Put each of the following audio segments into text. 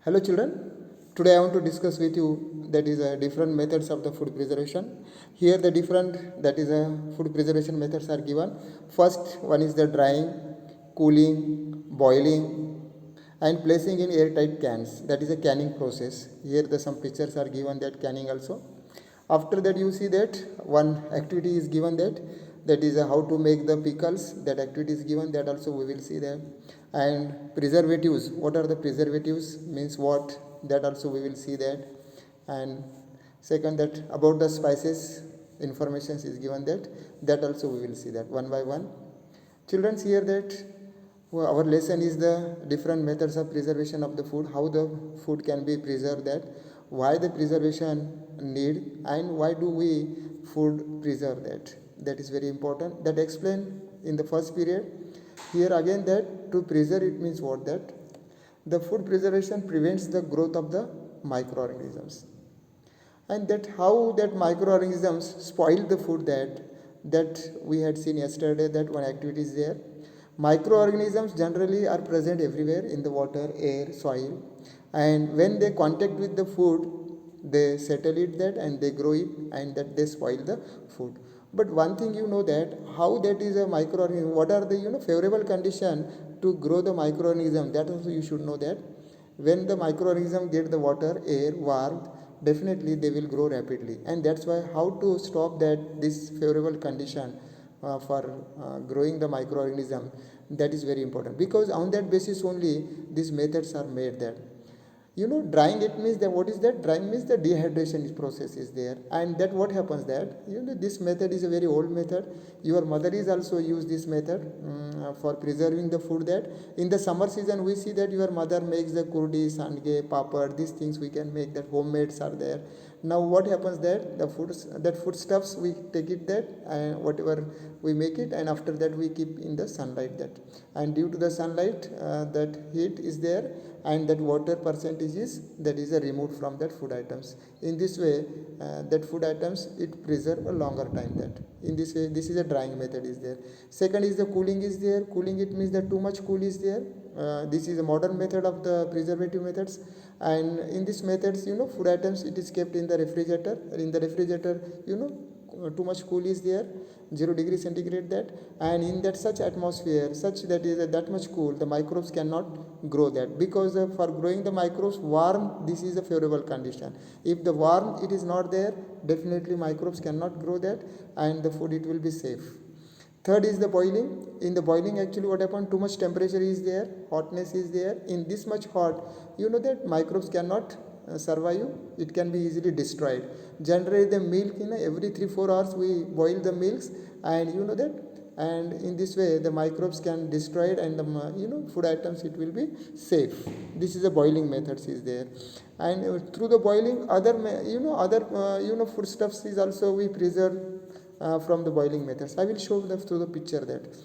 Hello children, today I want to discuss with you that is different methods of the food preservation. Here the different food preservation methods are given. First one is the drying, cooling, boiling and placing in airtight cans. That is a canning process. Here the some pictures are given that canning also. After that you see that one activity is given that is how to make the pickles. That activity is given, that also we will see that. And preservatives, what are the preservatives means what, that also we will see that. And second, that about the spices information is given, that also we will see that one by one. Children, here that our lesson is the different methods of preservation of the food, how the food can be preserved, that why the preservation need and why do we food preserve, that is very important. That explained in the first period. Here again, that to preserve it means what, that the food preservation prevents the growth of the microorganisms, and that how that microorganisms spoil the food, that we had seen yesterday, that one activity is there. Microorganisms generally are present everywhere in the water, air, soil, and when they contact with the food, they settle it, that and they grow it, and that they spoil the food. But one thing you know, that how that is a microorganism, what are the favorable condition to grow the microorganism, that also you should know, that when the microorganism get the water, air, warmth, definitely they will grow rapidly. And that's why how to stop that this favorable condition for growing the microorganism, that is very important, because on that basis only these methods are made. That drying, it means that what is that, drying means the dehydration process is there, and that what happens, that this method is a very old method. Your mother is also use this method for preserving the food. That in the summer season we see that your mother makes the kurdi, sandge, papad, these things we can make, that homemades are there. Now what happens, that the foodstuffs we take it, that and whatever we make it, and after that we keep in the sunlight, that and due to the sunlight that heat is there, and that water percentage is removed from that food items. In this way that food items it preserve a longer time. That in this way, this is a drying method is there. Second is the cooling is there. Cooling, it means that too much cool is there. This is a modern method of the preservative methods, and in this methods food items it is kept in the refrigerator. In the refrigerator too much cool is there, 0 degree centigrade, that and in that such atmosphere, such that is that much cool, the microbes cannot grow, that because for growing the microbes, warm, this is a favorable condition. If the warm it is not there, definitely microbes cannot grow, that and the food it will be safe. Third is the boiling. In the boiling, actually what happened, too much temperature is there, hotness is there. In this much hot, that microbes cannot survive, it can be easily destroyed. Generally the milk, every 3-4 hours we boil the milks, and that, and in this way the microbes can destroy it, and the food items it will be safe. This is a boiling methods is there. And through the boiling, other foodstuffs is also we preserve from the boiling methods. I will show them through the picture. That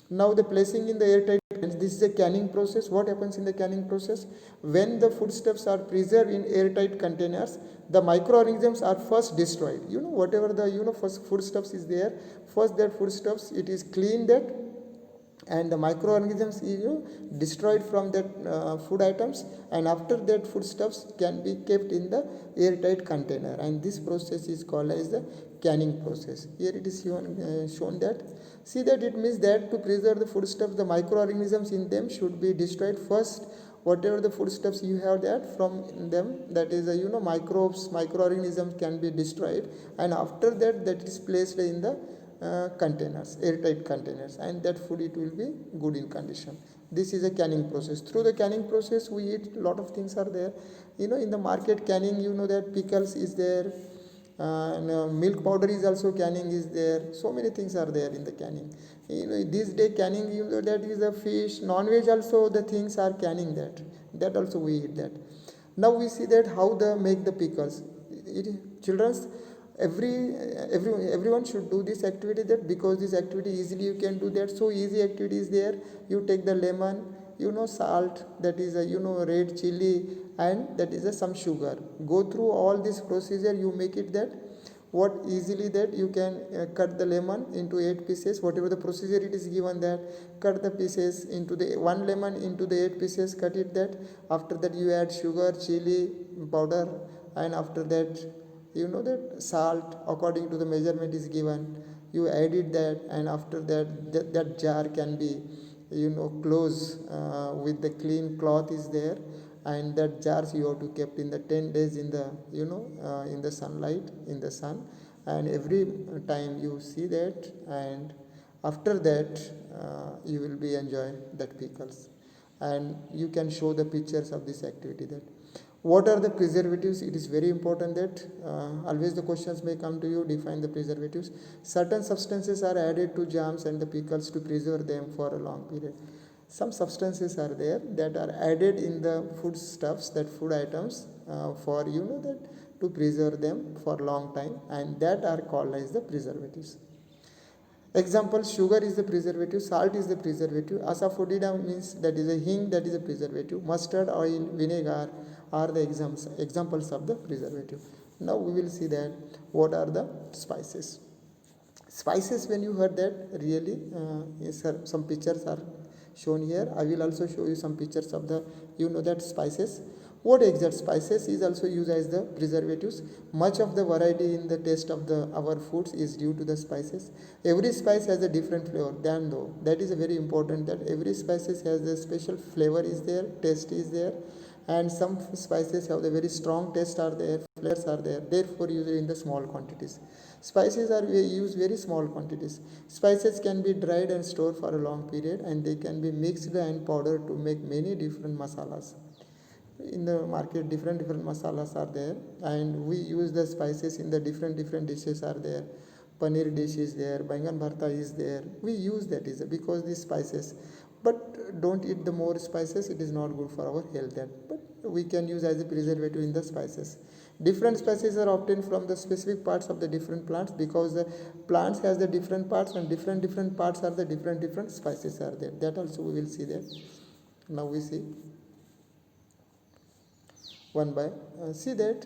now the placing in the airtight cans, this is a canning process. What happens in the canning process, when the foodstuffs are preserved in airtight containers, the microorganisms are first destroyed. Whatever the first foodstuffs is there, first that foodstuffs it is cleaned, that and the microorganisms destroyed from that food items, and after that foodstuffs can be kept in the airtight container, and this process is called as the canning process. Here it is shown that, see that it means that to preserve the foodstuffs, the microorganisms in them should be destroyed first. Whatever the foodstuffs you have, that from them, that is microorganisms can be destroyed, and after that is placed in the containers, airtight containers, and that food it will be good in condition. This is a canning process. Through the canning process we eat, lot of things are there. In the market canning, that pickles is there, and milk powder is also canning is there. So many things are there in the canning. This day canning, that is a fish, non-veg also the things are canning, that also we eat that. Now we see that how they make the pickles. Children's, everyone should do this activity, that because this activity easily you can do, that so easy activity is there. You take the lemon, salt, that is a red chili, and that is some sugar. Go through all this procedure, you make it, that what easily that you can cut the lemon into 8 pieces, whatever the procedure it is given, that cut the pieces into the one lemon into the 8 pieces, cut it that. After that you add sugar, chili powder, and after that you know that salt according to the measurement is given, you add it that. And after that that jar can be close with the clean cloth is there, and that jars you have to kept in the 10 days in the in the sunlight, in the sun, and every time you see that. And after that you will be enjoy that pickles. And you can show the pictures of this activity, that what are the preservatives. It is very important that always the questions may come to you, define the preservatives. Certain substances are added to jams and the pickles to preserve them for a long period. Some substances are there that are added in the food stuffs, that food items, for that to preserve them for long time, and that are called as the preservatives. Example, sugar is the preservative, salt is the preservative, asafoetida means that is a hing, that is a preservative, mustard oil, vinegar are the examples of the preservative. Now we will see that what are the spices. Spices, when you heard that, really some pictures are shown here. I will also show you some pictures of the that spices. What exact spices is also used as the preservatives. Much of the variety in the taste of our foods is due to the spices. Every spice has a different flavor. Then though, that is very important, that every spices has a special flavor is there, taste is there, and some spices have the very strong taste are there, flavors are there, therefore used in the small quantities. Spices are used very small quantities. Spices can be dried and stored for a long period, and they can be mixed and powdered to make many different masalas. In the market different masalas are there, and we use the spices in the different dishes are there. Paneer dish is there, bangan bharta is there, we use that is because these spices. But don't eat the more spices, it is not good for our health, that but we can use as a preservative in the spices. Different spices are obtained from the specific parts of the different plants, because the plants has the different parts, and different parts are the different spices are there, that also we will see that. Now we see one by see that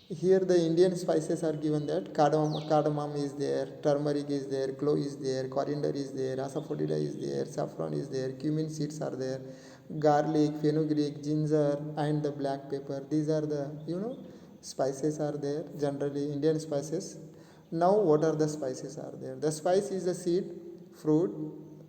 here the Indian spices are given, that cardamom is there, turmeric is there, clove is there, coriander is there, asafoetida is there, saffron is there, cumin seeds are there, garlic, fenugreek, ginger, and the black pepper. These are the spices are there, generally Indian spices. Now what are the spices are there? The spice is the seed, fruit,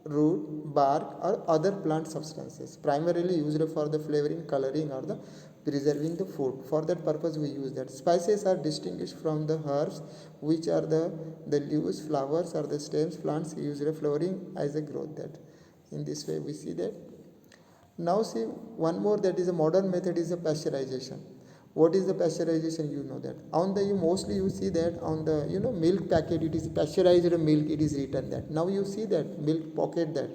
root, bark, or other plant substances, primarily used for the flavoring, coloring, or the preserving the food. For that purpose we use that. Spices are distinguished from the herbs, which are the leaves, flowers, or the stems, plants used for flowering as a growth. That in this way we see that. Now see one more, that is a modern method is a pasteurization. What is the pasteurization? You know that on the mostly you see that on the milk packet it is pasteurized milk, it is written that. Now you see that milk pocket, that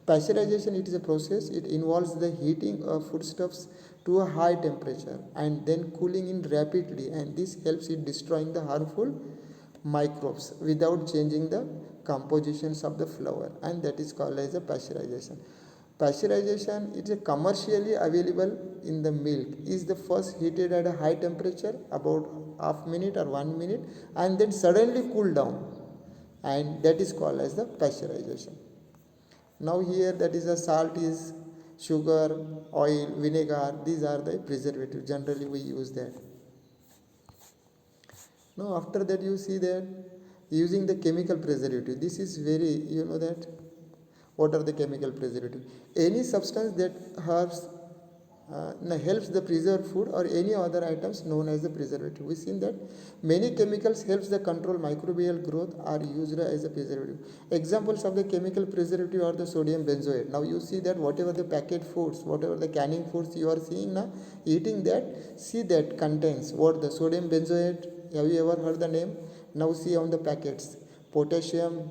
pasteurization, it is a process. It involves the heating of foodstuffs to a high temperature and then cooling in rapidly, and this helps in destroying the harmful microbes without changing the compositions of the flour, and that is called as a pasteurization. Pasteurization is a commercially available in the milk is the first heated at a high temperature about half minute or 1 minute, and then suddenly cool down, and that is called as the pasteurization. Now here that is a salt is sugar, oil, vinegar, these are the preservative, generally we use that. Now after that you see that using the chemical preservative, this is very that what are the chemical preservative? Any substance that helps the preserve food or any other items known as the preservative. We've seen that many chemicals helps the control microbial growth are used as a preservative. Examples of the chemical preservative are the sodium benzoate. Now you see that whatever the packet foods, whatever the canning foods you are seeing now, eating that, see that contains what the sodium benzoate. Have you ever heard the name? Now see on the packets, potassium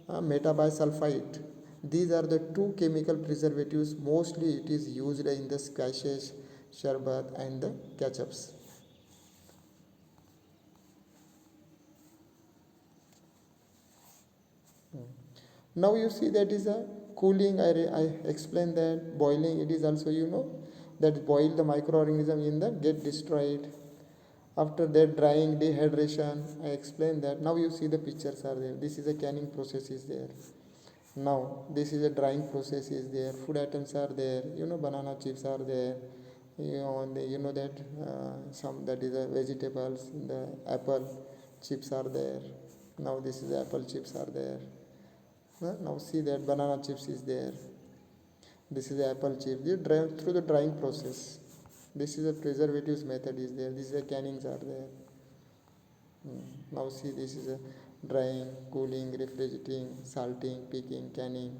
metabisulfite. These are the two chemical preservatives. Mostly it is used in the squashes, sharbat, and the ketchups. Now you see that is a cooling. I explained that boiling. It is also that boil the microorganism in the get destroyed. After that, drying, dehydration, I explained that. Now you see the pictures are there. This is a canning process is there. Now this is a drying process is there. Food items are there. Banana chips are there. That some that is a vegetables. The apple chips are there. Now this is apple chips are there. Now see that banana chips is there. This is the apple chip. You dry through the drying process. This is a preservatives method is there. This is the cannings are there. Now see this is a drying, cooling, refrigerating, salting, picking, canning.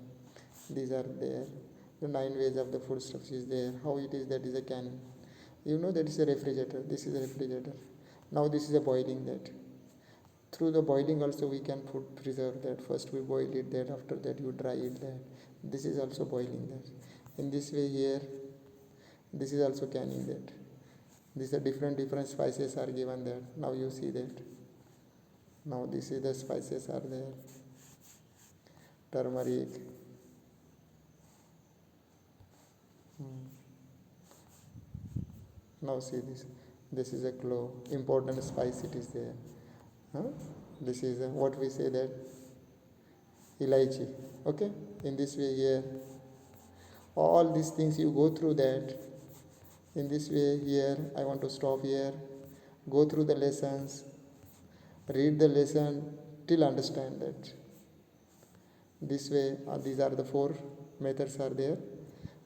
These are there. The 9 ways of the foodstuffs is there. How it is that is a canning. That is a refrigerator. This is a refrigerator. Now this is a boiling that. Through the boiling also we can food preserve that. First we boil it that. After that you dry it that. This is also boiling that. In this way here, this is also canning that. These are different spices are given there. Now you see that. Now this is the spices are there. Turmeric. Now see this. This is a clove. Important spice it is there. This is what we say that elaichi. Okay. In this way here, all these things you go through that. In this way here, I want to stop here. Go through the lessons. Read the lesson till understand that. This way, these are the 4 methods are there.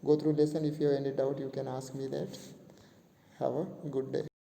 Go through lesson. If you have any doubt, you can ask me that. Have a good day.